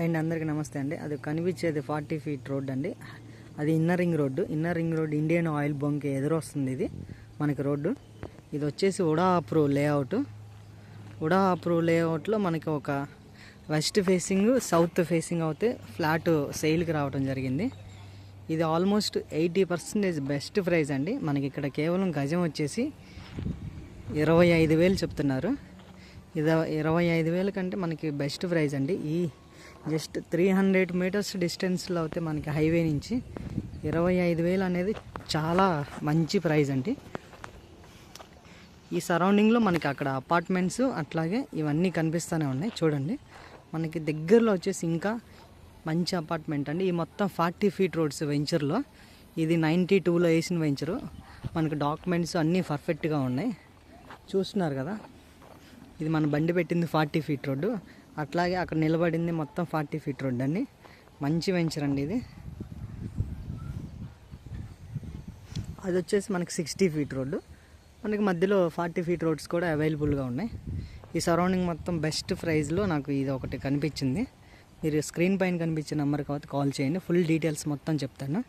And అందరికీ నమస్తే అండి. అది కనిపించేది 40 ఫీట్ రోడ్ అండి. అది inner ring road Indian oil bunk ఎదురు వస్తుంది. ఇది మనకి రోడ్డు. ఇది వచ్చేసి ఉడా అప్రూవ్ లేఅవుట్లో మనకి ఒక వెస్ట్ ఫేసింగ్ సౌత్ ఫేసింగ్ అవుతే ఫ్లాట్ సేల్కి రావడం జరిగింది. ఇది ఆల్మోస్ట్ 80% బెస్ట్ ప్రైస్ అండి. మనకి ఇక్కడ కేవలం గజం వచ్చేసి 25,000 చెప్తున్నారు. ఇది 25,000 కంటే మనకి బెస్ట్ ప్రైస్ అండి. ఈ జస్ట్ 300 మీటర్స్ డిస్టెన్స్లో అయితే మనకి హైవే నుంచి 25,000 అనేది చాలా మంచి ప్రైస్ అండి. ఈ సరౌండింగ్లో మనకి అక్కడ అపార్ట్మెంట్స్ అట్లాగే ఇవన్నీ కనిపిస్తూనే ఉన్నాయి. చూడండి, మనకి దగ్గరలో వచ్చేసి ఇంకా మంచి అపార్ట్మెంట్ అండి. ఈ మొత్తం 40 ఫీట్ రోడ్స్ వెంచర్లో ఇది 92లో వేసిన వెంచరు. మనకి డాక్యుమెంట్స్ అన్నీ పర్ఫెక్ట్గా ఉన్నాయి. చూస్తున్నారు కదా, ఇది మన బండి పెట్టింది 40 ఫీట్ రోడ్డు. అట్లాగే అక్కడ నిలబడింది మొత్తం 40 ఫీట్ రోడ్డు అండి. మంచి వెంచర్ అండి ఇది. అది వచ్చేసి మనకి 60 ఫీట్ రోడ్డు. మనకి మధ్యలో 40 ఫీట్ రోడ్స్ కూడా అవైలబుల్గా ఉన్నాయి. ఈ సరౌండింగ్ మొత్తం బెస్ట్ ప్రైస్లో నాకు ఇది ఒకటి కనిపించింది. మీరు స్క్రీన్ పైన కనిపించే నెంబర్కి కాల్ చేయండి, ఫుల్ డీటెయిల్స్ మొత్తం చెప్తాను.